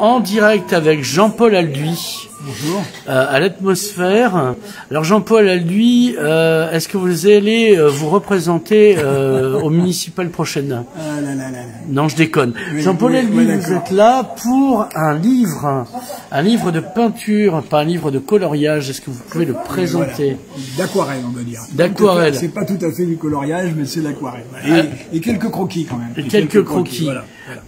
en direct avec Jean-Paul Alduy. Bonjour. À l'atmosphère. Alors Jean-Paul Alduy, est-ce que vous allez vous représenter au municipal prochaine? Non, je déconne. Oui, Jean-Paul Alduy, oui, vous êtes là pour un livre de peinture, pas un livre de coloriage. Est-ce que vous pouvez le présenter? Voilà. D'aquarelle, on va dire. D'aquarelle. C'est pas tout à fait du coloriage, mais c'est l'aquarelle. Et quelques croquis quand même. Et quelques croquis. Voilà.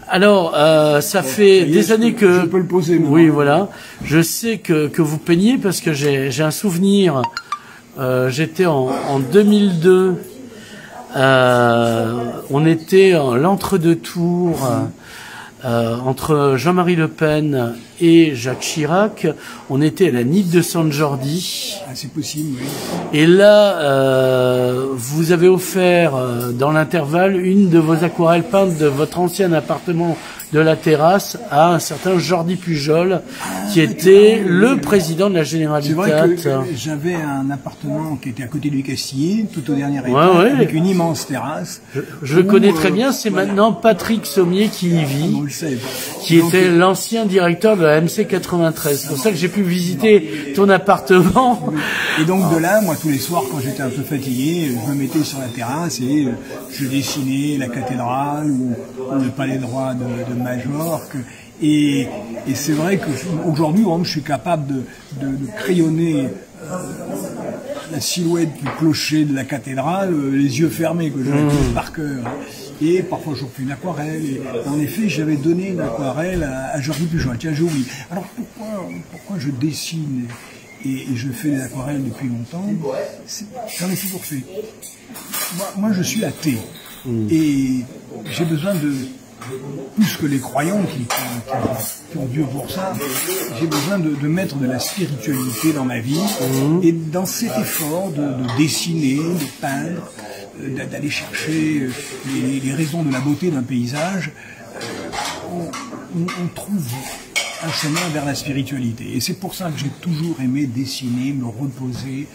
Alors, ça fait des années que... Je peux le poser, moi. Oui, voilà. Je sais que vous peignez parce que j'ai un souvenir. J'étais en 2002. On était en l'entre-deux-tours entre Jean-Marie Le Pen et Jacques Chirac. On était à la Nid de San Jordi. Ah, c'est possible, oui. Et là, vous avez offert dans l'intervalle une de vos aquarelles peintes de votre ancien appartement de la Terrasse à un certain Jordi Pujol, qui était le président de la Généralitat. C'est vrai que j'avais un appartement qui était à côté du Castillet, tout au dernier étage, avec une immense terrasse. Je le connais très bien, c'est maintenant Patrick Sommier qui y vit, qui était l'ancien directeur de la MC 93. C'est pour ça que j'ai pu visiter ton appartement. Et donc de là, moi tous les soirs quand j'étais un peu fatigué, je me mettais sur la terrasse et je dessinais la cathédrale ou le palais de roi de Majorque. Et c'est vrai qu'aujourd'hui, je suis capable de crayonner la silhouette du clocher de la cathédrale, les yeux fermés, que je tous par cœur. Et parfois, je fais une aquarelle. Et en effet, j'avais donné une aquarelle à Jordi Pujol. Tiens, j'ai oublié. Alors, pourquoi je dessine et je fais des aquarelles depuis longtemps? J'en ai toujours fait. Moi, je suis athée. Et j'ai besoin de... Plus que les croyants qui ont Dieu pour ça, j'ai besoin de mettre de la spiritualité dans ma vie et dans cet effort de dessiner, de peindre, d'aller chercher les raisons de la beauté d'un paysage, on trouve un chemin vers la spiritualité. Et c'est pour ça que j'ai toujours aimé dessiner, me reposer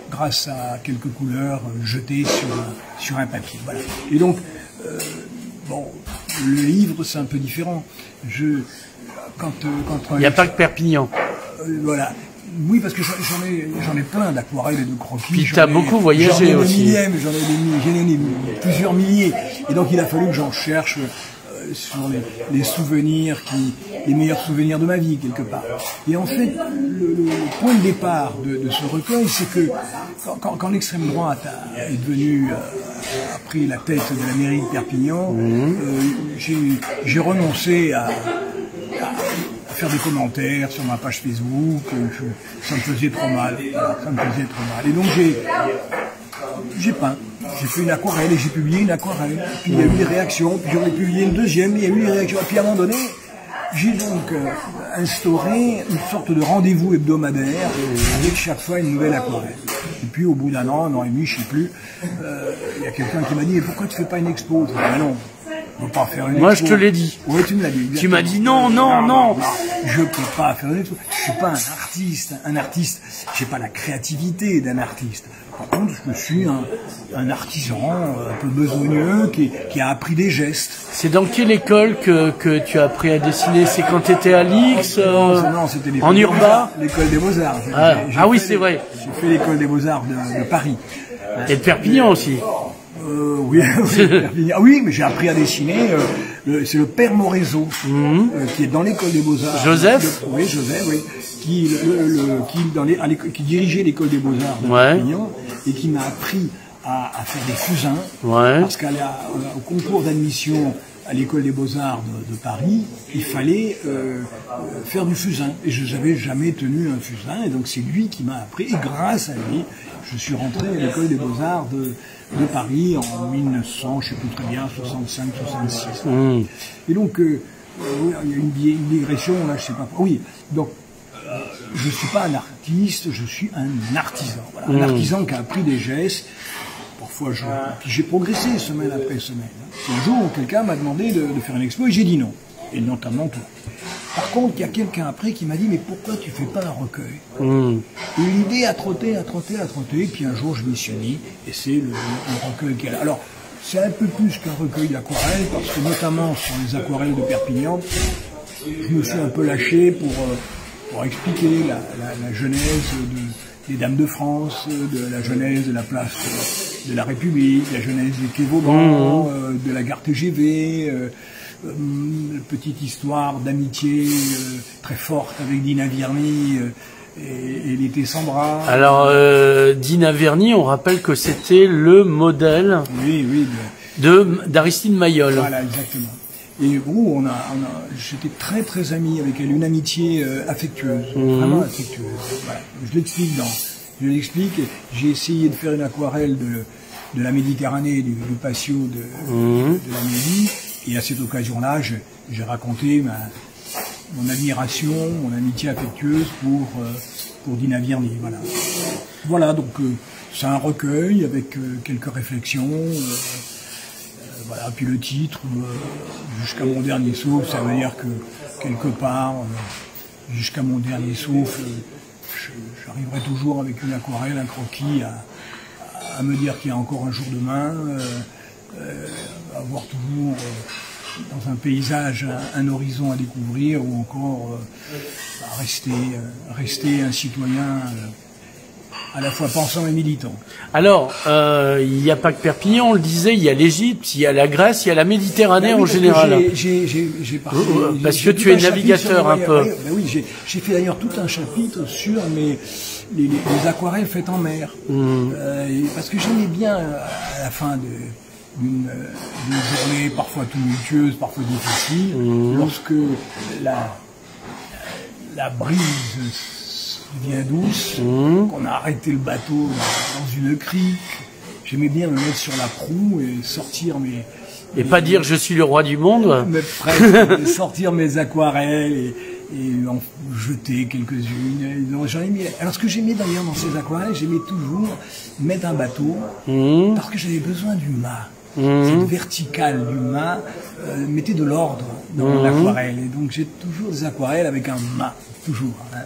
grâce à quelques couleurs jetées sur un papier. Voilà. Et donc, bon, le livre, c'est un peu différent. Il n'y a pas que Perpignan. Voilà. Oui, parce que j'en ai plein d'aquarelles et de croquis. Puis tu as beaucoup voyagé aussi. J'en ai plusieurs milliers. Et donc, il a fallu que j'en cherche sur les souvenirs, les meilleurs souvenirs de ma vie, quelque part. Et en fait, le point de départ de ce recueil, c'est que quand l'extrême droite est devenue... a pris la tête de la mairie de Perpignan, j'ai renoncé à faire des commentaires sur ma page Facebook, ça me faisait trop mal, Et donc j'ai peint, j'ai fait une aquarelle et j'ai publié une aquarelle, puis il y a eu des réactions, puis j'en ai publié une deuxième, il y a eu des réactions, et puis à un moment donné, j'ai donc instauré une sorte de rendez-vous hebdomadaire avec chaque fois une nouvelle aquarelle. Et puis au bout d'un an et demi, je ne sais plus, il y a quelqu'un qui m'a dit « Pourquoi tu ne fais pas une expo ?» Je dis « Non, je ne peux pas faire une expo. » Moi, je te l'ai dit. Oui, tu me l'as dit. Tu m'as dit non. Je ne peux pas faire une expo. Je ne suis pas un artiste. Un artiste, je n'ai pas la créativité d'un artiste. Par contre, je suis un artisan un peu besogneux qui a appris des gestes. C'est dans quelle école que tu as appris à dessiner? C'est quand tu étais à l'X Non, c'était en Urba? L'école des Beaux-Arts. Oui, c'est vrai. J'ai fait l'école des Beaux-Arts de Paris. Et de Perpignan aussi. Oui, mais j'ai appris à dessiner. C'est le père Morezo qui est dans l'école des Beaux-Arts. Joseph. Oui, Joseph, oui. Qui dirigeait l'école des Beaux-Arts de Perpignan et qui m'a appris à faire des fusains. Parce qu'au concours d'admission à l'école des Beaux-Arts de Paris, il fallait faire du fusain. Et je n'avais jamais tenu un fusain. Et donc c'est lui qui m'a appris. Et grâce à lui, je suis rentré à l'école des Beaux-Arts de Paris en 1900, je ne sais plus très bien, 65, 66. Et donc, il y a une digression, là, je ne sais pas. Oui, donc, je ne suis pas un artiste, je suis un artisan. Voilà, un artisan qui a appris des gestes. Parfois, j'ai progressé semaine après semaine. Un jour, quelqu'un m'a demandé de faire une expo et j'ai dit non. Et notamment toi. Par contre, il y a quelqu'un après qui m'a dit « Mais pourquoi tu ne fais pas un recueil ?» Et l'idée a trotté, et puis un jour je m'y suis mis, et c'est le recueil qu'elle a. Alors, c'est un peu plus qu'un recueil d'aquarelles, parce que notamment sur les aquarelles de Perpignan, je me suis un peu lâché pour expliquer la genèse des Dames de France, de la genèse de la place de la République, la genèse des quais Vauban, de la gare TGV, petite histoire d'amitié très forte avec Dina Virny et l'été sans bras. Alors, Dina Virny, on rappelle que c'était le modèle d'Aristide Maillol. Voilà, exactement. Et bon, j'étais très très ami avec elle, une amitié affectueuse, vraiment affectueuse. Voilà. Je l'explique. J'ai essayé de faire une aquarelle de la Méditerranée, du patio de la mairie, et à cette occasion-là, j'ai raconté mon admiration, mon amitié affectueuse pour Dina Virny. Voilà, donc c'est un recueil avec quelques réflexions. Voilà, puis le titre, jusqu'à mon dernier souffle, ça veut dire que quelque part, jusqu'à mon dernier souffle, j'arriverai toujours avec une aquarelle, un croquis, à me dire qu'il y a encore un jour demain, à voir toujours dans un paysage un horizon à découvrir, ou encore rester un citoyen à la fois pensant et militant. Alors, il n'y a pas que Perpignan, on le disait, il y a l'Égypte, il y a la Grèce, il y a la Méditerranée en général. Parce que tu es navigateur un peu. Oui, j'ai fait d'ailleurs tout un chapitre sur les aquarelles faites en mer. Parce que j'aimais bien, à la fin d'une journée parfois tumultueuse, parfois difficile, lorsque la brise bien douce, qu'on a arrêté le bateau dans une crique. J'aimais bien me mettre sur la proue et sortir pas dire je suis le roi du monde. Sortir mes aquarelles et en jeter quelques-unes. Alors ce que j'aimais d'ailleurs dans ces aquarelles, j'aimais toujours mettre un bateau parce que j'avais besoin du mât. Cette verticale du mât mettait de l'ordre dans l'aquarelle. Et donc j'ai toujours des aquarelles avec un mât, toujours. Voilà.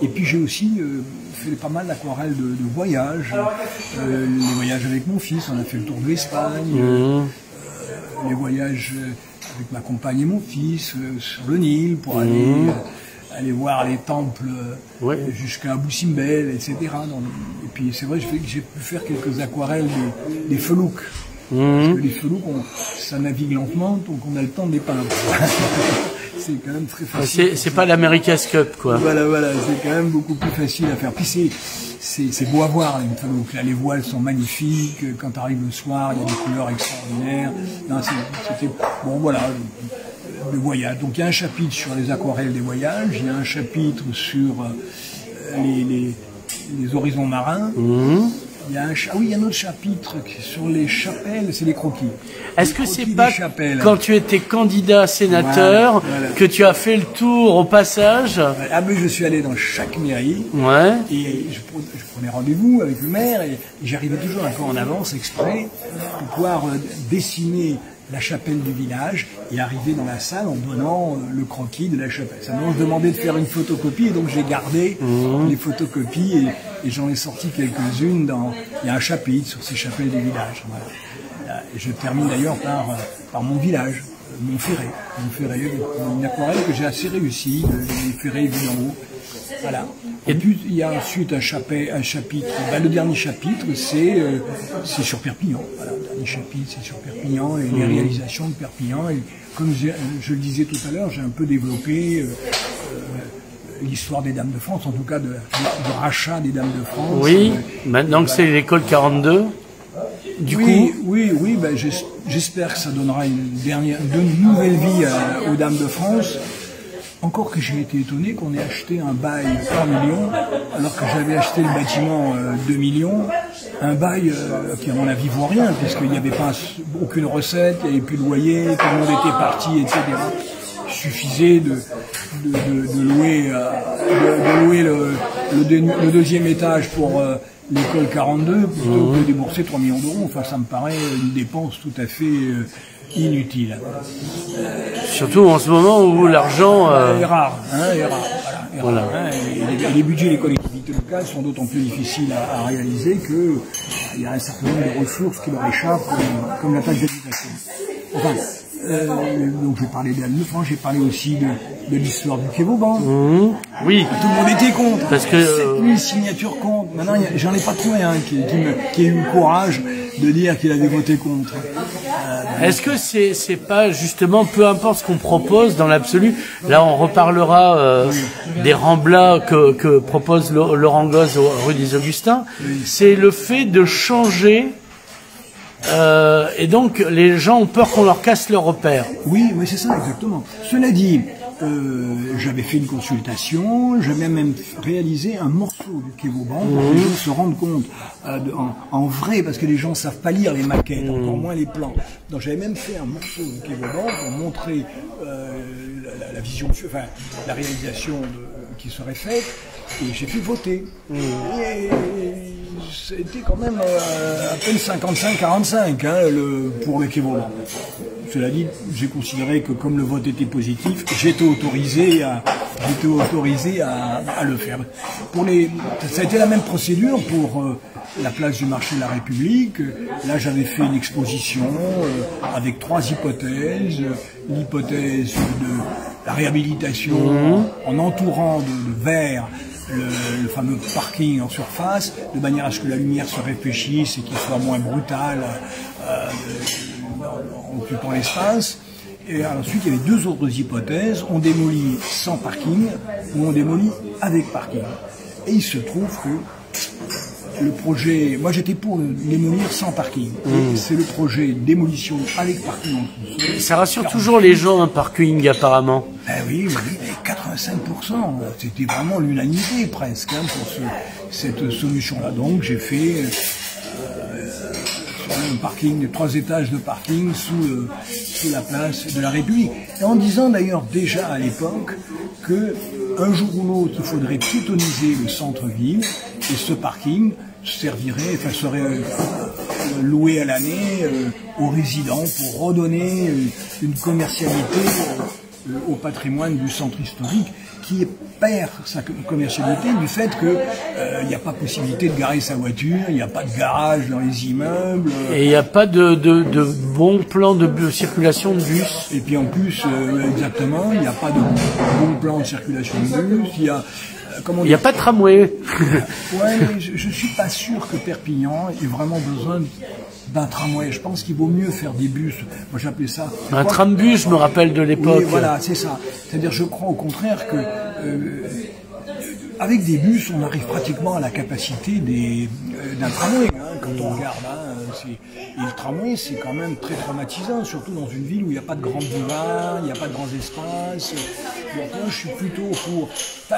Et puis j'ai aussi fait pas mal d'aquarelles de voyage, les voyages avec mon fils, on a fait le tour de l'Espagne, les voyages avec ma compagne et mon fils sur le Nil pour aller voir les temples jusqu'à Abou Simbel, etc. Et puis c'est vrai, j'ai pu faire quelques aquarelles des felouks. Parce que les felouks, ça navigue lentement, donc on a le temps de les peindre. C'est quand même très facile. C'est pas l'America's Cup, quoi. Voilà, c'est quand même beaucoup plus facile à faire. Puis c'est beau à voir, une felouk. Là, les voiles sont magnifiques. Quand tu arrives le soir, il y a des couleurs extraordinaires. Bon, voilà, le voyage. Donc il y a un chapitre sur les aquarelles des voyages, il y a un chapitre sur les horizons marins. Il y a un autre chapitre sur les chapelles, c'est les croquis. Est-ce que c'est pas quand tu étais candidat sénateur que tu as fait le tour au passage? Ah mais je suis allé dans chaque mairie et je prenais rendez-vous avec le maire et j'arrivais toujours un peu en avance exprès pour pouvoir dessiner la chapelle du village et arriver dans la salle en donnant le croquis de la chapelle. Ça m'a demandé de faire une photocopie et donc j'ai gardé les photocopies et j'en ai sorti quelques-unes. Il y a un chapitre sur ces chapelles du village. Voilà. Et je termine d'ailleurs par mon village, Montferré. Montferré, une aquarelle que j'ai assez réussie, les ferrés vus d'en haut. Voilà. Et puis il y a ensuite un chapitre. Le dernier chapitre, c'est sur Perpignan. Voilà, le dernier chapitre, c'est sur Perpignan et les réalisations de Perpignan. Et comme je le disais tout à l'heure, j'ai un peu développé l'histoire des Dames de France, en tout cas du rachat des Dames de France. Oui, maintenant que c'est l'école 42. Oui, ben j'espère que ça donnera une nouvelle vie aux Dames de France. Encore que j'ai été étonné qu'on ait acheté un bail 3 millions, alors que j'avais acheté le bâtiment 2 millions. Un bail qui, à mon avis, vaut rien, puisqu'il n'y avait pas aucune recette, il n'y avait plus de loyer, tout le monde était parti, etc. Il suffisait de louer le deuxième étage pour l'école 42 plutôt que de débourser 3 millions d'euros. Enfin, ça me paraît une dépense tout à fait inutile. Surtout en ce moment où l'argent est rare. Voilà. Et les budgets des collectivités locales sont d'autant plus difficiles à réaliser qu'il y a un certain nombre de ressources qui leur échappent, comme la taxe d'habitation. Enfin, Donc j'ai parlé d'Anne Lefranc, j'ai parlé aussi de l'histoire du Quai Vauban. Oui. Tout le monde était contre. Parce que 7000 signatures contre. Maintenant, j'en ai pas trouvé un qui ait eu le courage de dire qu'il avait voté contre. Est-ce que c'est pas justement, peu importe ce qu'on propose dans l'absolu, là on reparlera des remblats que propose Laurent Gosse rue des Augustins, c'est le fait de changer et donc les gens ont peur qu'on leur casse leur repère. Oui, c'est ça, exactement. Cela dit, j'avais fait une consultation, j'avais même réalisé un morceau du Quai Vauban pour que les gens se rendent compte en vrai, parce que les gens savent pas lire les maquettes, encore moins les plans. Donc j'avais même fait un morceau du Quai Vauban pour montrer la vision, enfin la réalisation qui serait faite, et j'ai fait voter. Et c'était quand même à peine 55-45 pour le Quai Vauban. Cela dit, j'ai considéré que comme le vote était positif, j'étais autorisé à le faire. Ça a été la même procédure pour la place du marché de la République. Là, j'avais fait une exposition avec 3 hypothèses. L'hypothèse de la réhabilitation en entourant de verre le fameux parking en surface, de manière à ce que la lumière se réfléchisse et qu'il soit moins brutal en occupant l'espace. Et ensuite, il y avait 2 autres hypothèses. On démolit sans parking ou on démolit avec parking. Et il se trouve que le projet... Moi, j'étais pour démolir sans parking. C'est le projet démolition avec parking. Ça rassure toujours les gens, un parking, apparemment. Oui, 85%. C'était vraiment l'unanimité, presque, pour cette solution-là. Donc, j'ai fait... un parking, 3 étages de parking sous la place de la République. Et en disant d'ailleurs déjà à l'époque que un jour ou l'autre, il faudrait piétoniser le centre-ville et ce parking serait loué à l'année aux résidents pour redonner une commercialité au patrimoine du centre historique qui perd sa commercialité du fait que il n'y a pas possibilité de garer sa voiture, il n'y a pas de garage dans les immeubles. Et il n'y a pas de bon plan de circulation de bus. Et puis en plus, exactement, il n'y a pas de bon plan de circulation de bus, il n'y a pas de tramway. Mais je suis pas sûr que Perpignan ait vraiment besoin d'un tramway. Je pense qu'il vaut mieux faire des bus. Moi, j'appelais ça... Un trambus, je me rappelle de l'époque. Oui, voilà, c'est ça. C'est-à-dire, je crois au contraire que avec des bus, on arrive pratiquement à la capacité d'un tramway. Quand on regarde, et le tramway, c'est quand même très traumatisant, surtout dans une ville où il n'y a pas de grands boulevards, il n'y a pas de grands espaces. Donc là, je suis plutôt pour...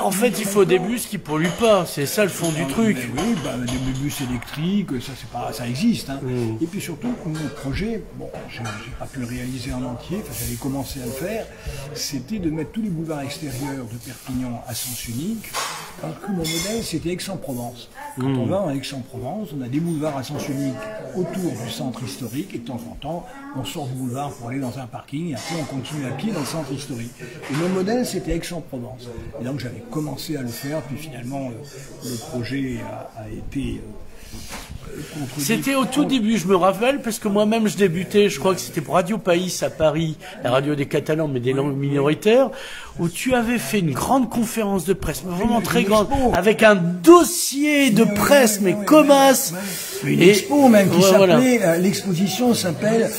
En fait, il faut des bus qui polluent pas, c'est ça le fond du truc. Oui, des bus électriques, ça existe. Et puis surtout, mon projet, j'ai pas pu le réaliser en entier, j'avais commencé à le faire, c'était de mettre tous les boulevards extérieurs de Perpignan à sens unique, alors que mon modèle, c'était Aix-en-Provence. Quand on va en Aix-en-Provence, on a des boulevards à sens unique autour du centre historique, et de temps en temps, on sort du boulevard pour aller dans un parking, et après on continue à pied dans le centre historique. Et mon modèle, c'était Aix-en-Provence. Et donc j'avais commencé à le faire, puis finalement, le projet a été... C'était au tout début, je me rappelle, parce que moi-même je débutais, je crois que c'était pour Radio Pays à Paris, la radio des Catalans, mais des langues minoritaires, où tu avais fait une grande conférence de presse, vraiment très grande, avec un dossier de presse, mais commasse. Une expo même, qui s'appelait, l'exposition s'appelle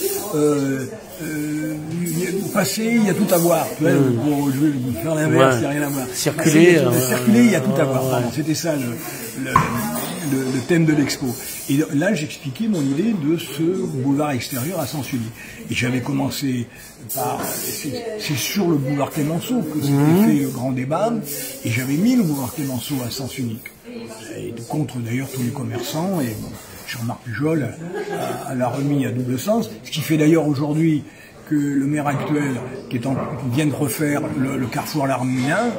Passé, il y a tout à voir. Je vais faire l'inverse, il n'y a rien à voir. Circuler, il y a tout à voir. C'était ça le thème de l'expo. Et là, j'expliquais mon idée de ce boulevard extérieur à sens unique. Et j'avais commencé par... C'est sur le boulevard Clémenceau que c'était fait le grand débat. Et j'avais mis le boulevard Clémenceau à sens unique. Et contre d'ailleurs tous les commerçants. Et Jean-Marc Pujol l'a remis à double sens. Ce qui fait d'ailleurs aujourd'hui que le maire actuel, qui vient de refaire le carrefour L'Arménien,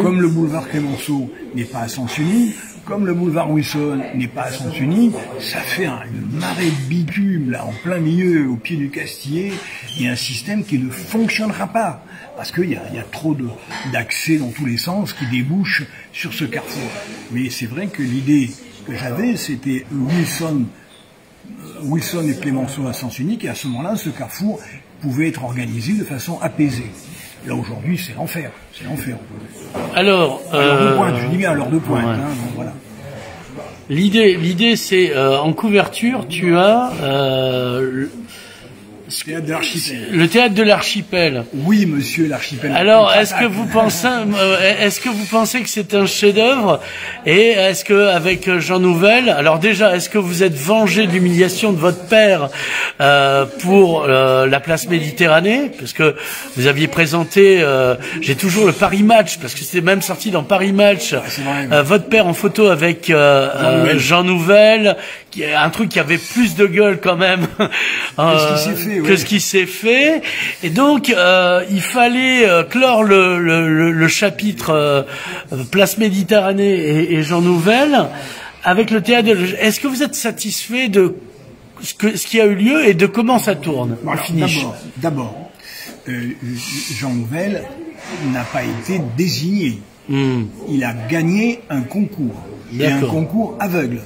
comme le boulevard Clémenceau n'est pas à sens unique, comme le boulevard Wilson n'est pas à sens unique, ça fait une marée de bitume là en plein milieu, au pied du Castillet, et un système qui ne fonctionnera pas, parce qu'il y a trop d'accès dans tous les sens qui débouchent sur ce carrefour. Mais c'est vrai que l'idée que j'avais, c'était Wilson et Clémenceau à sens unique, et à ce moment-là, ce carrefour pouvait être organisé de façon apaisée. Là aujourd'hui, c'est l'enfer. C'est l'enfer. Alors, à l'heure de pointe, je dis bien à l'heure de pointe. Ouais. Hein, donc voilà. L'idée, c'est en couverture, tu as Théâtre de l'Archipel. le théâtre de l'Archipel. Oui, monsieur l'Archipel. Alors, est-ce que vous pensez que c'est un chef-d'œuvre? Et est-ce que avec Jean Nouvel, alors déjà, est-ce que vous êtes vengé de l'humiliation de votre père pour la place Méditerranée, parce que vous aviez présenté, j'ai toujours le Paris Match, parce que c'était même sorti dans Paris Match, votre père en photo avec Jean Nouvel, qui est un truc qui avait plus de gueule quand même que ce qui s'est fait, et donc il fallait clore le chapitre Place Méditerranée et Jean Nouvel avec le théâtre. Est-ce que vous êtes satisfait de ce qui a eu lieu et de comment ça tourne? D'abord, Jean Nouvel n'a pas été désigné. Il a gagné un concours, et un concours aveugle.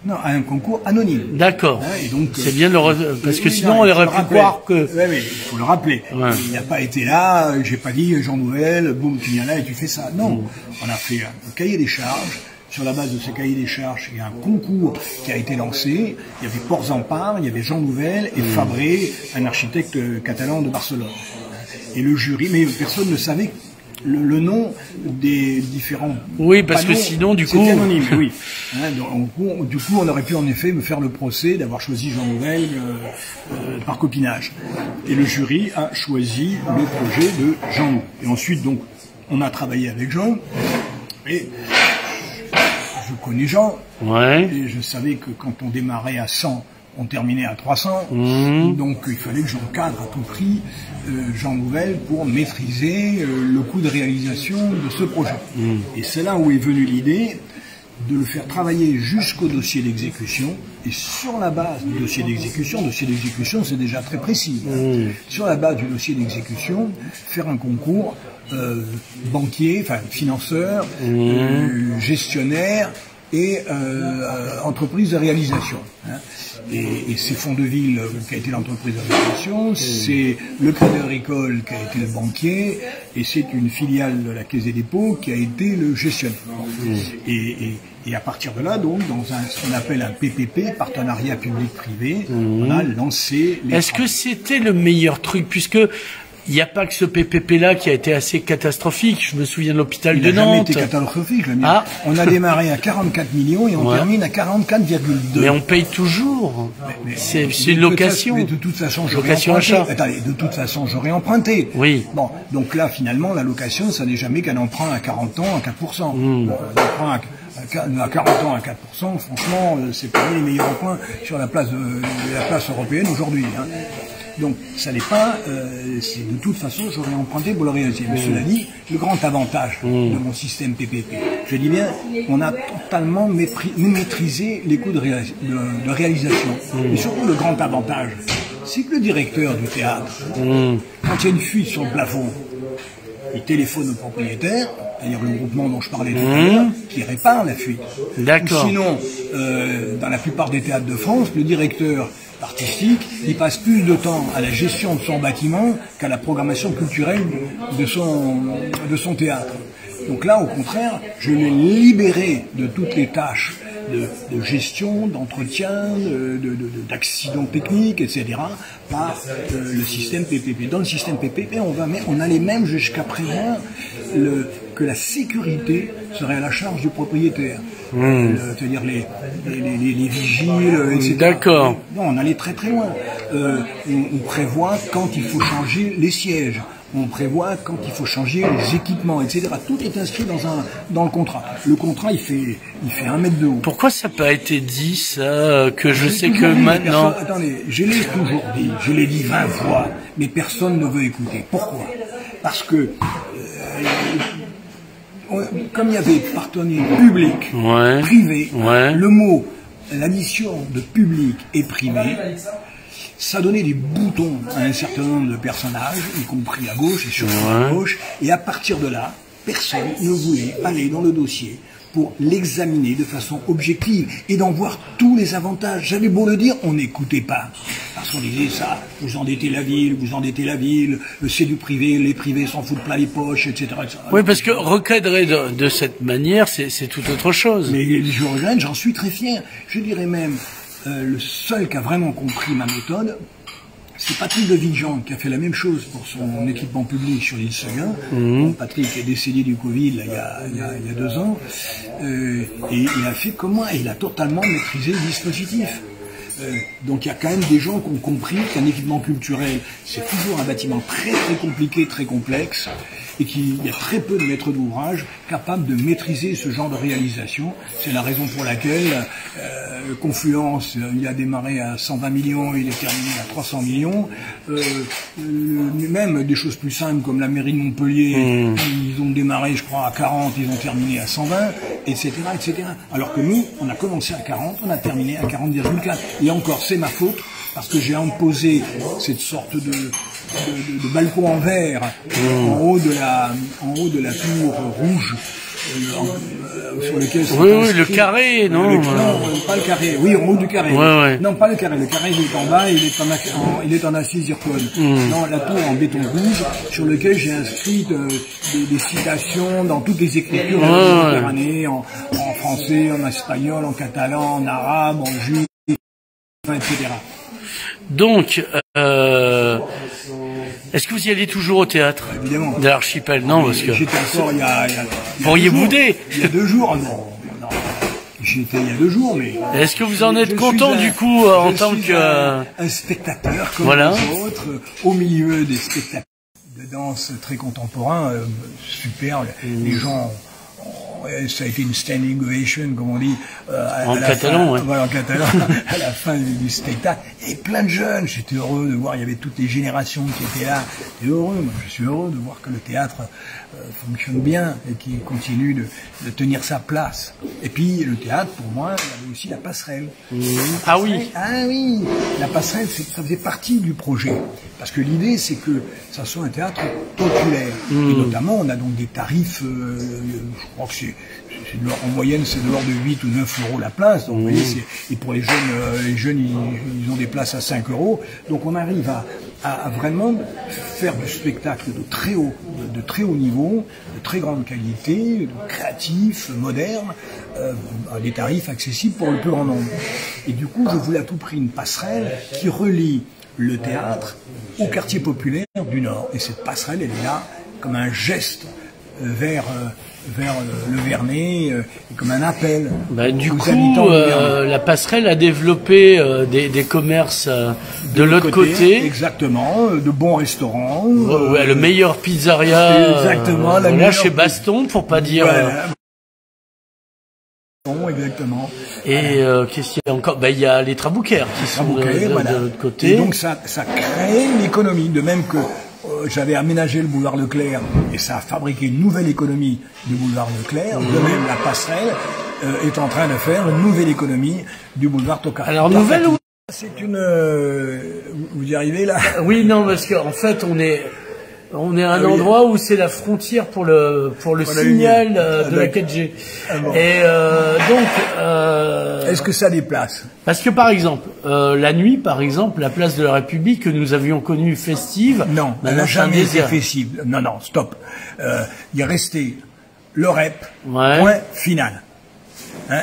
Non, un concours anonyme. D'accord. Hein, et donc c'est bien de parce que sinon on aurait pu croire que. Oui, il faut le rappeler. Ouais. Il n'a pas été là. J'ai pas dit Jean Nouvel, boum, tu viens là et tu fais ça. Non, on a fait un cahier des charges. Sur la base de ce cahier des charges, il y a un concours qui a été lancé. Il y avait Porzampar, il y avait Jean Nouvel et Fabré, un architecte catalan de Barcelone. Et le jury, mais personne ne savait le nom des différents. Oui, parce panneaux, que sinon, du coup. C'était anonyme, oui. Hein, donc, du coup, on aurait pu en effet me faire le procès d'avoir choisi Jean Nouvel par copinage. Et le jury a choisi le projet de Jean Nouvel. Et ensuite, donc, on a travaillé avec Jean. Et je connais Jean. Ouais. Et je savais que quand on démarrait à 100, on terminait à 300, donc il fallait que j'encadre à tout prix Jean Nouvel pour maîtriser le coût de réalisation de ce projet. Et c'est là où est venue l'idée de le faire travailler jusqu'au dossier d'exécution, et sur la base du dossier d'exécution c'est déjà très précis, sur la base du dossier d'exécution, faire un concours banquier, enfin financeur, gestionnaire, et entreprise de réalisation. Hein. Et c'est Fondeville qui a été l'entreprise de réalisation, c'est le Crédit Agricole qui a été le banquier, et c'est une filiale de la Caisse des dépôts qui a été le gestionnaire. Et à partir de là, donc, dans ce qu'on appelle un PPP, partenariat public-privé, on a lancé les... Est-ce que c'était le meilleur truc, puisque il n'y a pas que ce PPP-là qui a été assez catastrophique. Je me souviens de l'hôpital de Nantes. Il n'a jamais été catastrophique. On a démarré à 44 millions et on termine à 44,2. Mais on paye toujours. C'est une location. Mais de toute façon, j'aurais emprunté. Attendez, de toute façon, j'aurais emprunté. Oui. Bon, donc là, finalement, la location, ça n'est jamais qu'un emprunt à 40 ans à 4%. Un emprunt à 40 ans à 4%, franchement, c'est pas les meilleurs emprunts sur la place européenne aujourd'hui. Hein. Donc, ça n'est pas, de toute façon, j'aurais emprunté pour le réaliser. Mais cela dit, le grand avantage de mon système PPP, je dis bien, on a totalement maîtrisé les coûts de réalisation. Et surtout, le grand avantage, c'est que le directeur du théâtre, quand il y a une fuite sur le plafond, il téléphone au propriétaire, c'est-à-dire le groupement dont je parlais tout à l'heure, qui répare la fuite. D'accord. Sinon, dans la plupart des théâtres de France, le directeur artistique, il passe plus de temps à la gestion de son bâtiment qu'à la programmation culturelle de son théâtre. Donc là, au contraire, je l'ai libéré de toutes les tâches de gestion, d'entretien, d'accidents techniques, etc., par le système PPP. Dans le système PPP, on allait même jusqu'à prévoir que la sécurité serait à la charge du propriétaire. C'est-à-dire les vigiles, etc. D'accord. Non, on allait très très loin. On prévoit quand il faut changer les sièges. On prévoit quand il faut changer les équipements, etc. Tout est inscrit dans le contrat. Le contrat, il fait 1 mètre de haut. Pourquoi ça n'a pas été dit, ça, que je sais que maintenant... Attendez, je l'ai toujours dit, je l'ai dit 20 fois, mais personne ne veut écouter. Pourquoi? Parce que, comme il y avait partenaires publics, privés, le mot, l'addition de public et privé, ça donnait des boutons à un certain nombre de personnages, y compris à gauche et surtout à gauche, et à partir de là, personne ne voulait aller dans le dossier pour l'examiner de façon objective et d'en voir tous les avantages. J'avais beau le dire, on n'écoutait pas. parce qu'on disait ça, vous endettez la ville, c'est du privé, les privés s'en foutent plein les poches, etc. etc. Oui, parce que recadrer de cette manière, c'est tout autre chose. Mais je regrette, j'en suis très fier. Je dirais même, le seul qui a vraiment compris ma méthode, c'est Patrick de Vigeant qui a fait la même chose pour son équipement public sur l'île Seguin. Patrick est décédé du Covid là, il y a 2 ans. Et il a fait comme moi, et il a totalement maîtrisé le dispositif. Donc il y a quand même des gens qui ont compris qu'un équipement culturel, c'est toujours un bâtiment très très compliqué, très complexe, et qu'il y a très peu de maîtres d'ouvrage capables de maîtriser ce genre de réalisation. C'est la raison pour laquelle Confluence, il a démarré à 120 millions, il est terminé à 300 millions. Même des choses plus simples comme la mairie de Montpellier, ils ont démarré, je crois, à 40, ils ont terminé à 120, etc., etc. Alors que nous, on a commencé à 40, on a terminé à 40,4. Et encore, c'est ma faute, parce que j'ai imposé cette sorte de balcon en verre en haut de la tour rouge sur lequel oui, le carré, non non, pas le carré, oui, en haut du carré. Ouais. Non, pas le carré il est en bas, il est en assise zircone. Non, la tour en béton rouge, sur lequel j'ai inscrit des citations dans toutes les écritures de la Méditerranée, en français, en espagnol, en catalan, en arabe, en juif, etc. Donc, est-ce que vous y allez toujours au théâtre? Évidemment. De l'Archipel, non, parce que... J'étais encore il y a pourriez bouder. Il y a 2 jours, non. J'étais il y a 2 jours, mais... Est-ce que vous en êtes content, du coup, en tant que... un spectateur comme les autres, au milieu des spectacles de danse très contemporains, super, les gens... Ça a été une standing ovation, comme on dit, en catalan, voilà, en catalan, à la fin du spectacle. Et plein de jeunes, j'étais heureux de voir, il y avait toutes les générations qui étaient là. J'étais heureux, moi, je suis heureux de voir que le théâtre fonctionne bien et qu'il continue de tenir sa place. Et puis, le théâtre, pour moi, il y avait aussi la passerelle. Ah oui. Ah oui, la passerelle, ça faisait partie du projet. Parce que l'idée, c'est que ça soit un théâtre populaire. Et notamment, on a donc des tarifs, je crois que en moyenne, c'est de l'ordre de 8 ou 9 euros la place. Donc, vous voyez, et pour les jeunes, ils ont des places à 5 euros. Donc, on arrive à vraiment faire du spectacle de très haut niveau, de très grande qualité, créatif, moderne, à des tarifs accessibles pour le plus grand nombre. Et du coup, je voulais à tout prix une passerelle qui relie le théâtre au quartier populaire du Nord. Et cette passerelle, elle est là comme un geste vers le Vernet, comme un appel. Du coup, la passerelle a développé des commerces de l'autre côté. Exactement, de bons restaurants. Le meilleur pizzeria. Exactement. Là, chez Baston, pour pas dire... Exactement. Et qu'est-ce qu'il y a encore? Il y a les trabouquaires qui sont de l'autre côté. Et donc ça crée une économie, de même que j'avais aménagé le boulevard Leclerc et ça a fabriqué une nouvelle économie du boulevard Leclerc. De même, la passerelle est en train de faire une nouvelle économie du boulevard Tocqueville. Alors nouvelle ou... C'est une... vous y arrivez là? Oui, non, parce qu'en fait, on est à un endroit où c'est la frontière pour le signal de la 4G. Et donc... Est-ce que ça déplace? Parce que par exemple, la nuit, par exemple, la place de la République que nous avions connue festive... Non, elle n'a jamais été festive. Non, stop. Il est resté le REP, point final.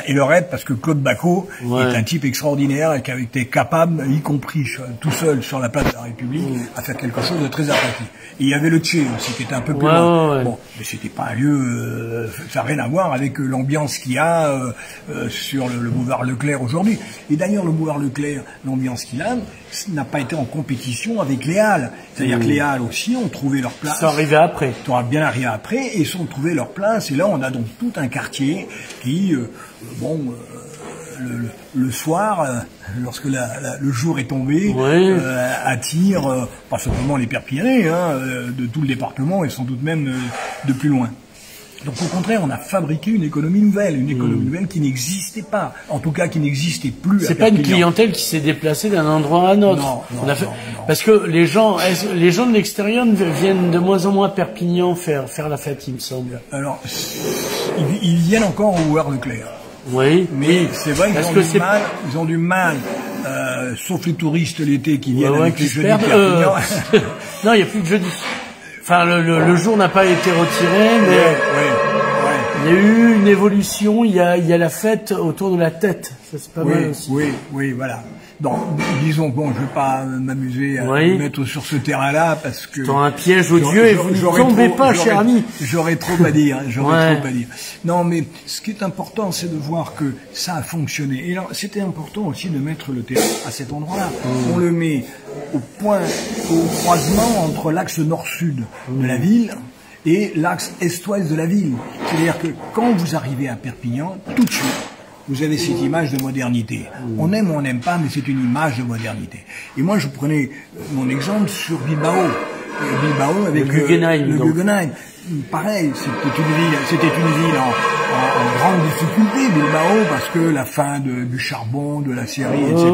Et le REP, parce que Claude Bacot est un type extraordinaire et qui avait été capable, y compris tout seul sur la place de la République, à faire quelque chose de très attractif. Et il y avait le Tché aussi, qui était un peu plus loin. Bon, mais c'était pas un lieu, ça n'a rien à voir avec l'ambiance qu'il y a sur le boulevard Leclerc aujourd'hui. Et d'ailleurs, le boulevard Leclerc, l'ambiance qu'il a, n'a pas été en compétition avec les Halles. C'est-à-dire que les Halles aussi ont trouvé leur place. Ça arrivait après. Ça bien arrivé après, et ils ont trouvé leur place. Et là, on a donc tout un quartier qui, le soir, lorsque le jour est tombé, attire pas simplement les Perpignanais, de tout le département et sans doute même de plus loin. Donc au contraire, on a fabriqué une économie nouvelle, nouvelle qui n'existait pas, en tout cas qui n'existait plus. C'est pas une clientèle qui s'est déplacée d'un endroit à un autre. Non. Parce que les gens de l'extérieur viennent de moins en moins à Perpignan faire la fête, il me semble. Alors, ils viennent encore au boulevard Leclerc. Oui, mais c'est vrai qu'ils ont du mal sauf les touristes l'été qui viennent avec les jeudis. Non, il n'y a plus de jeudi. Enfin, le jour n'a pas été retiré, mais il y a eu une évolution. Il y a la fête autour de la tête. Ça, c'est pas mal aussi. Oui, voilà. Donc, disons, bon, je vais pas m'amuser à me mettre sur ce terrain-là parce que... C'est un piège odieux et vous ne tombez pas, cher ami. J'aurais trop à dire, trop à dire. Non, mais ce qui est important, c'est de voir que ça a fonctionné. Et alors, c'était important aussi de mettre le théâtre à cet endroit-là. On le met au croisement entre l'axe nord-sud de la ville et l'axe est-ouest de la ville. C'est-à-dire que quand vous arrivez à Perpignan, tout de suite, vous avez cette image de modernité. On aime ou on n'aime pas, mais c'est une image de modernité. Et moi, je prenais mon exemple sur Bilbao. Bilbao avec le Guggenheim. Pareil, c'était une ville en grande difficulté, Bilbao, parce que la fin du charbon, de la série, etc.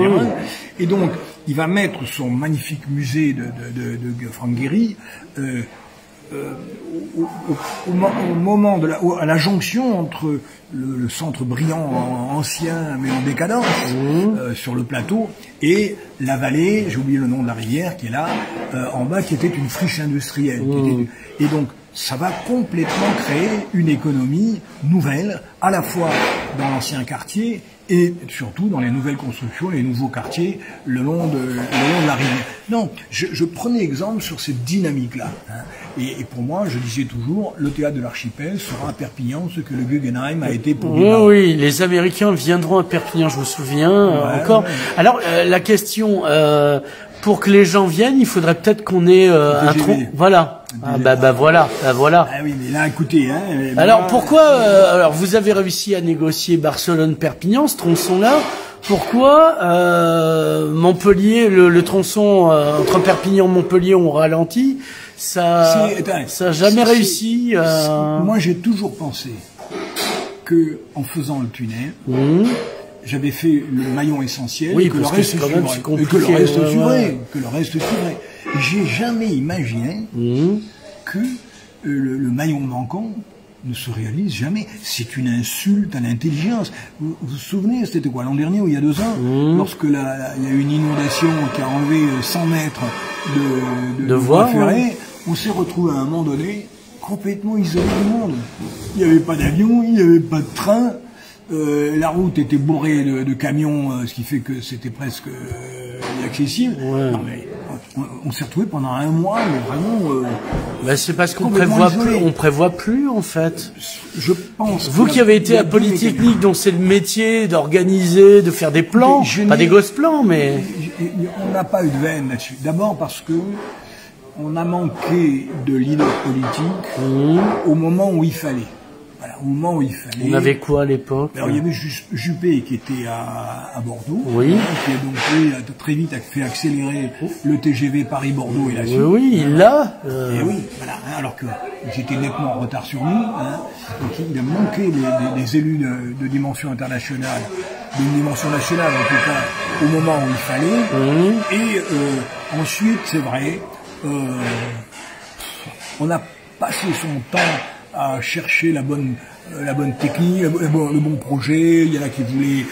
Et donc, il va mettre son magnifique musée de Franck Gehry au moment à la jonction entre le centre brillant ancien mais en décadence sur le plateau et la vallée, j'ai oublié le nom de la rivière qui est là en bas, qui était une friche industrielle. Et donc ça va complètement créer une économie nouvelle, à la fois dans l'ancien quartier et surtout dans les nouvelles constructions, les nouveaux quartiers le long de la rivière. Non, je prenais exemple sur cette dynamique-là. Hein. Et pour moi, je disais toujours, le théâtre de l'Archipel sera à Perpignan ce que le Guggenheim a été pour Bilbao. Oui, les Américains viendront à Perpignan, je me souviens encore. Alors, la question, pour que les gens viennent, il faudrait peut-être qu'on ait un tronc. Voilà. Voilà. Ah oui, mais là, écoutez, hein. Alors pourquoi alors vous avez réussi à négocier Barcelone-Perpignan, ce tronçon-là. Pourquoi Montpellier, le tronçon entre Perpignan et Montpellier, on ralentit. Ça a jamais réussi. Moi, j'ai toujours pensé que en faisant le tunnel. J'avais fait le maillon essentiel, oui, que le reste suivrait, que le reste suivrait. J'ai jamais imaginé que le maillon manquant ne se réalise jamais. C'est une insulte à l'intelligence. Vous vous souvenez, c'était quoi, l'an dernier ou il y a 2 ans, lorsque il y a eu une inondation qui a enlevé 100 mètres de voie ferrée, on s'est retrouvé à un moment donné complètement isolé du monde. Il n'y avait pas d'avion, il n'y avait pas de train. La route était bourrée de camions, ce qui fait que c'était presque inaccessible. Non, mais on s'est retrouvé pendant 1 mois, mais vraiment. C'est parce qu'on prévoit plus en fait. Je pense. Vous qui avez été à Polytechnique, donc c'est le métier d'organiser, de faire des plans, pas des grosses plans, mais. On n'a pas eu de veine là-dessus. D'abord parce que on a manqué de leader politique au moment où il fallait. Voilà, au moment où il fallait. On avait quoi à l'époque? Alors il y avait Juppé qui était à Bordeaux, qui a donc très vite fait accélérer le TGV Paris-Bordeaux et la suite. Oui, il l'a. Et oui, voilà. Alors que j'étais nettement en retard sur nous. Donc il a manqué des élus de dimension internationale, d'une dimension nationale en tout cas, au moment où il fallait. Et ensuite, c'est vrai, on a passé son temps à chercher la bonne technique, le bon projet. Il y en a qui voulaient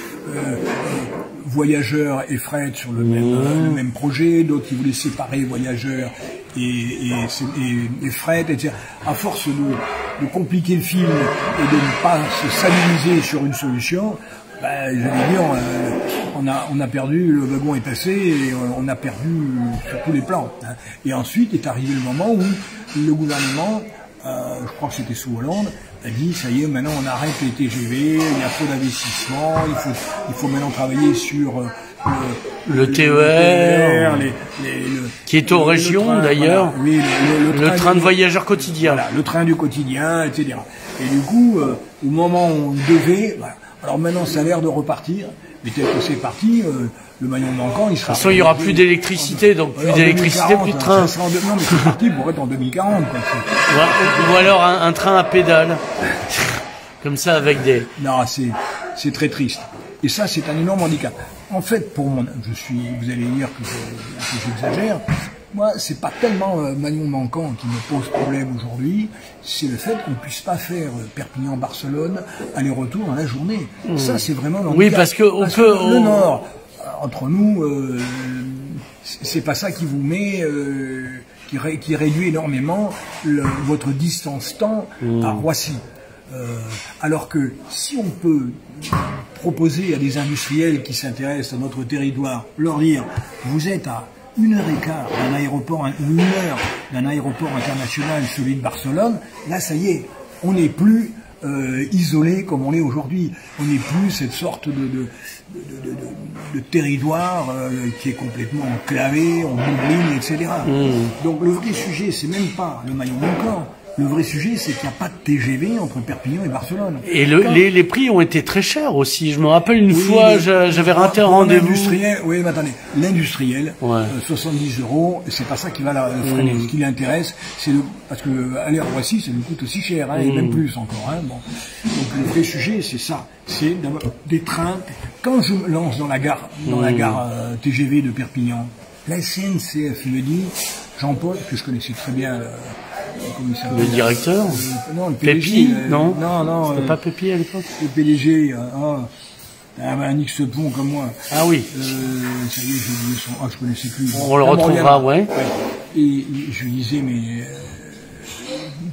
voyageurs et fret sur le même projet, d'autres qui voulaient séparer voyageurs et fret, etc. À force de compliquer le film et de ne pas se stabiliser sur une solution, j'allais dire, on a perdu, le wagon est passé et on a perdu sur tous les plans. Hein. Et ensuite est arrivé le moment où le gouvernement, je crois que c'était sous Hollande, a dit ça y est, maintenant on arrête les TGV, il y a trop d'investissements, il faut maintenant travailler sur le TER, qui est aux régions d'ailleurs, voilà, oui, le train de voyageurs quotidien. Voilà, le train du quotidien, etc. Et du coup, au moment où on devait, voilà. Alors maintenant ça a l'air de repartir, mais tel que c'est parti, le maillon manquant, il sera... De toute façon, il n'y aura plus d'électricité, donc plus d'électricité, plus de train. Non, mais c'est parti pour être en 2040, quoi. Ou alors un train à pédales. Comme ça, avec des... Non, c'est très triste. Et ça, c'est un énorme handicap. En fait, vous allez dire que j'exagère. Moi, c'est pas tellement maillon manquant qui me pose problème aujourd'hui, c'est le fait qu'on puisse pas faire Perpignan-Barcelone aller-retour dans la journée. Ça, c'est vraiment l'handicap. Oui, parce que le Nord, entre nous, c'est pas ça qui vous met, qui réduit énormément votre distance-temps à Roissy. Alors que si on peut proposer à des industriels qui s'intéressent à notre territoire, leur dire, vous êtes à 1h15 d'un aéroport, ou 1 heure d'un aéroport international, celui de Barcelone, là ça y est, on n'est plus isolé comme on l'est aujourd'hui. On n'est plus cette sorte de territoire qui est complètement enclavé, on bourline, etc. Donc le vrai sujet, c'est même pas le maillon manquant. Le vrai sujet, c'est qu'il n'y a pas de TGV entre Perpignan et Barcelone. Et les prix ont été très chers aussi. Je me rappelle une fois, j'avais raté un rendez-vous. Oui, mais attendez, l'industriel, 70 €, c'est pas ça qui va la freiner. Ce qui l'intéresse, c'est parce que aller à Roissy, ça nous coûte aussi cher, et même plus encore. Bon. Donc le vrai sujet, c'est ça. C'est d'avoir des trains. Quand je me lance dans la gare TGV de Perpignan, la SNCF me dit, Jean-Paul, que je connaissais très bien. Le directeur non, le PDG, Pépi, non. C'était pas Pépi à l'époque. Le PDG, un X-Pont comme moi. Ah oui. Ça y est, j'ai oublié son... je connaissais plus. On le retrouvera, ouais. Et je lui disais, mais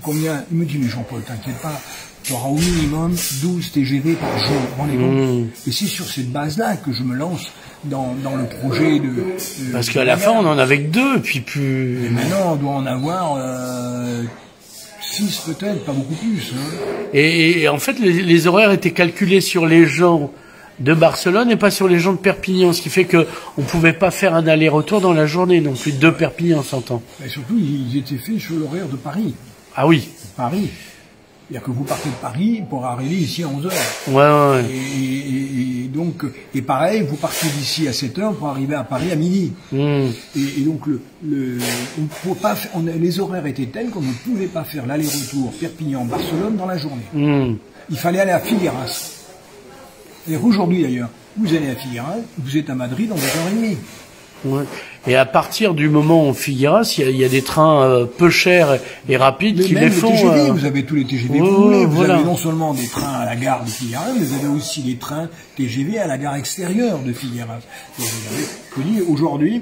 combien? Il me dit, mais Jean-Paul, t'inquiète pas, tu auras au minimum 12 TGV par jour. Et c'est sur cette base-là que je me lance dans le projet de parce qu'à la fin, on en avait que 2, puis plus... Et maintenant, on doit en avoir 6 peut-être, pas beaucoup plus. Et en fait, les horaires étaient calculés sur les gens de Barcelone et pas sur les gens de Perpignan, ce qui fait que on pouvait pas faire un aller-retour dans la journée, non plus de Perpignan, s'entend. Et surtout, ils étaient faits sur l'horaire de Paris. Ah oui. Paris. C'est-à-dire que vous partez de Paris pour arriver ici à 11h. Ouais. Et donc, et pareil, vous partez d'ici à 7h pour arriver à Paris à midi. Et donc, les horaires étaient tels qu'on ne pouvait pas faire l'aller-retour Perpignan-Barcelone dans la journée. Il fallait aller à Figueras. Et aujourd'hui d'ailleurs, vous allez à Figueras, vous êtes à Madrid en 2h30. Ouais. Et à partir du moment où Figueras, il y a des trains peu chers et rapides qui les font. TGV, vous avez tous les TGV que vous voulez. Vous avez non seulement des trains à la gare de Figueras, mais vous avez aussi des trains TGV à la gare extérieure de Figueras. Je dis aujourd'hui,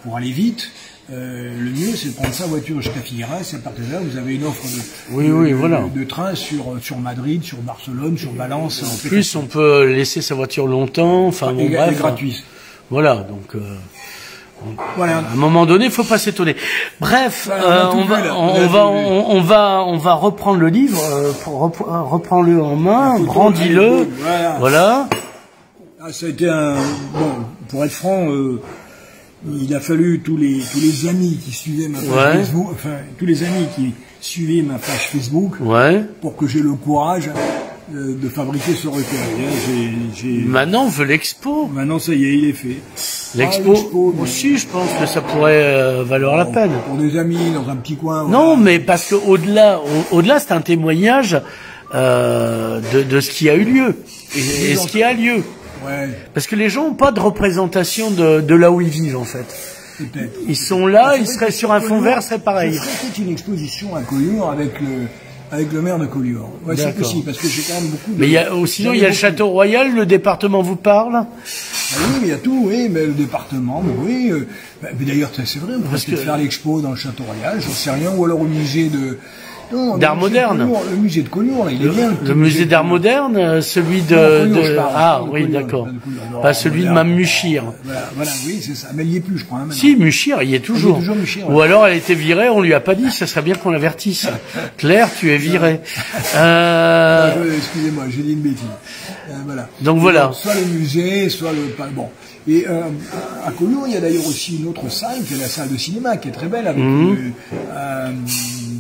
pour aller vite, le mieux c'est de prendre sa voiture jusqu'à Figueras, et à partir de là vous avez une offre de trains sur Madrid, sur Barcelone, sur Valence. En plus, on peut laisser sa voiture longtemps, enfin bon, bref. Gratuit. Voilà, donc à un moment donné, il faut pas s'étonner. Bref, on va reprendre le livre, reprends-le en main, brandis-le, voilà. Ça a été pour être franc, il a fallu tous les amis qui suivaient ma page Facebook, tous les amis qui suivaient ma page Facebook, pour que j'ai le courage de fabriquer ce recueil. Maintenant, on veut l'expo. Maintenant, ça y est, il est fait. L'expo aussi, je pense que ça pourrait valoir la peine. Pour des amis, dans un petit coin. Non, mais parce que au-delà, c'est un témoignage de ce qui a eu lieu et ce qui a lieu. Parce que les gens n'ont pas de représentation de là où ils vivent, en fait. Peut-être. Ils sont là, ils seraient sur un fond vert, c'est pareil. Je ferais peut-être une exposition à Collioure avec le maire de Collioure. C'est possible, parce que j'ai quand même beaucoup de... Mais sinon, il y a le Château Royal, le département vous parle? Oui, mais il y a tout, mais le département, mais d'ailleurs, c'est vrai, on pourrait peut-être faire l'expo dans le Château Royal, j'en sais rien, ou alors au musée d'art moderne. Le musée de Collioure, il est bien. Le musée d'art moderne, celui oui, d'accord. Pas celui de Mme Muchir. Voilà, oui, c'est ça. Mais il y est plus, je crois. Si, Muchir, il y est toujours. Ou alors elle était virée, on lui a pas dit, ça serait bien qu'on l'avertisse. Claire, tu es virée. Excusez-moi, j'ai dit une bêtise. Voilà. Donc voilà. Soit le musée, soit le... Bon. Et à Collioure, il y a d'ailleurs aussi une autre salle, qui est la salle de cinéma, qui est très belle, avec une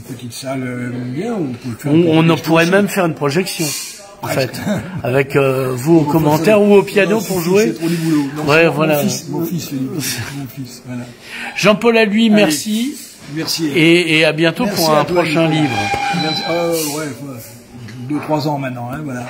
petite salle bien, où on pourrait même faire une projection, en fait, avec vous aux commentaires ou au piano pour jouer. C'est trop du boulot. Voilà. Mon fils, voilà. Jean-Paul à lui, merci. Merci. Et à bientôt pour un prochain livre. Merci. 2-3 ans maintenant, voilà.